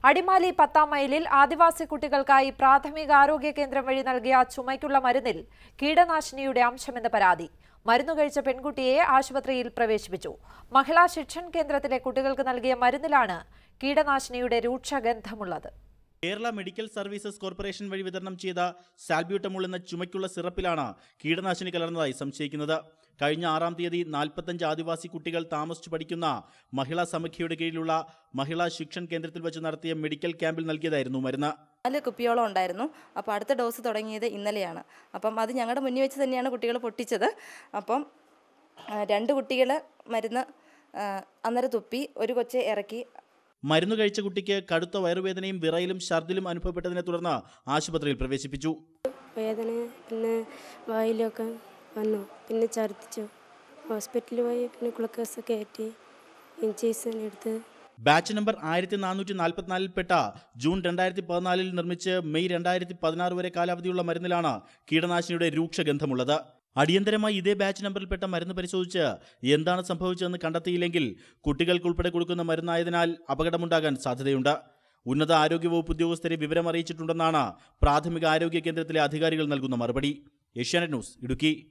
അടിമാലി 10-ാം മൈലിൽ ആദിവാസി കുട്ടികൾക്കായി പ്രാഥമികാരോഗ്യ കേന്ദ്രം വഴി നൽകിയ ചുമയ്ക്കുള്ള മരുന്നിൽ കീടനാശിനിയുടെ അംശമെന്ന് പരാതി. മരുന്നു കഴിച്ച പെൺകുട്ടിയെ ആശുപത്രിയിൽ പ്രവേശിപ്പിച്ചു. മഹിളാ ശിക്ഷൺ കേന്ദ്രത്തിലെ കുട്ടികൾക്ക് നൽകിയ മരുന്നിലാണ് കീടനാശിനിയുടെ രൂക്ഷഗന്ധമുള്ളത്. കേരള മെഡിക്കൽ സർവീസസ് കോർപ്പറേഷൻ വഴി വിതരണം ചെയ്ത സാൽബ്യൂട്ടമോൾ എന്ന ചുമയ്ക്കുള്ള സിറപ്പിലാണ് കീടനാശിനി കലർന്നതായി സംശയിക്കുന്നത്. കഴിഞ്ഞ 6-ാം തീയതി 45 ആദിവാസി കുട്ടികൾ താമസിച്ചു പഠിക്കുന്ന മഹിളാ സമിതിയുടെ കീഴിലുള്ള മഹിളാ ശിക്ഷൺ കേന്ദ്രത്തിൽ വെച്ച് നടത്തിയ മെഡിക്കൽ ക്യാമ്പിൽ നൽകിയതായിരുന്നു മരുന്ന്. 4 കുപ്പിയോളം ഉണ്ടായിരുന്നു. അപ്പോൾ അടുത്ത ഡോസ് തുടങ്ങിയത് ഇന്നലെയാണ്. അപ്പം അത് ഞങ്ങളുടെ മുന്നിൽ വെച്ച് തന്നെയാണ് കുട്ടികൾ പൊട്ടിച്ചത്. അപ്പം 2 കുട്ടികൾ മരുന്ന് അന്നേരം തുപ്പി, ഒരു കൊച്ചെ ഇറക്കി. മരുന്ന് കഴിച്ച കുട്ടിക്ക് കടുത്ത വയറുവേദനയും വിറയലും ഛർദിലും അനുഭവപ്പെട്ടതിനെ തുടർന്ന് ആശുപത്രിയിൽ പ്രവേശിപ്പിച്ചു. വേദന പിന്നെ വായിലൊക്കെ വന്നു, പിന്നെ ഛർദിച്ചു. ഹോസ്പിറ്റലിൽ പോയി പിന്നെ ഗ്ലൂക്കോസ് കയറ്റി ഇഞ്ചക്ഷൻ എടുത്ത്. ബാച്ച് നമ്പർ 1444 പെട്ട ജൂൺ 2014 നിർമ്മിച്ച് മെയ് 2016 വരെ കാലാവധിയുള്ള മരുന്നിലാണ് കീടനാശിനിയുടെ രൂക്ഷഗന്ധമുള്ളത്. അടിയന്തരമായി ഇതേ ബാച്ച് നമ്പറിൽപ്പെട്ട മരുന്ന് പരിശോധിച്ച് എന്താണ് സംഭവിച്ചതെന്ന് കണ്ടെത്തിയില്ലെങ്കിൽ കുട്ടികൾക്കുൾപ്പെടെ കൊടുക്കുന്ന മരുന്നായതിനാൽ അപകടമുണ്ടാകാൻ സാധ്യതയുണ്ട്. ഉന്നത ആരോഗ്യവകുപ്പ് ഉദ്യോഗസ്ഥരെ വിവരം അറിയിച്ചിട്ടുണ്ടെന്നാണ് പ്രാഥമിക ആരോഗ്യ കേന്ദ്രത്തിലെ അധികാരികൾ നൽകുന്ന മറുപടി. ഏഷ്യാനെറ്റ് ന്യൂസ്, ഇടുക്കി.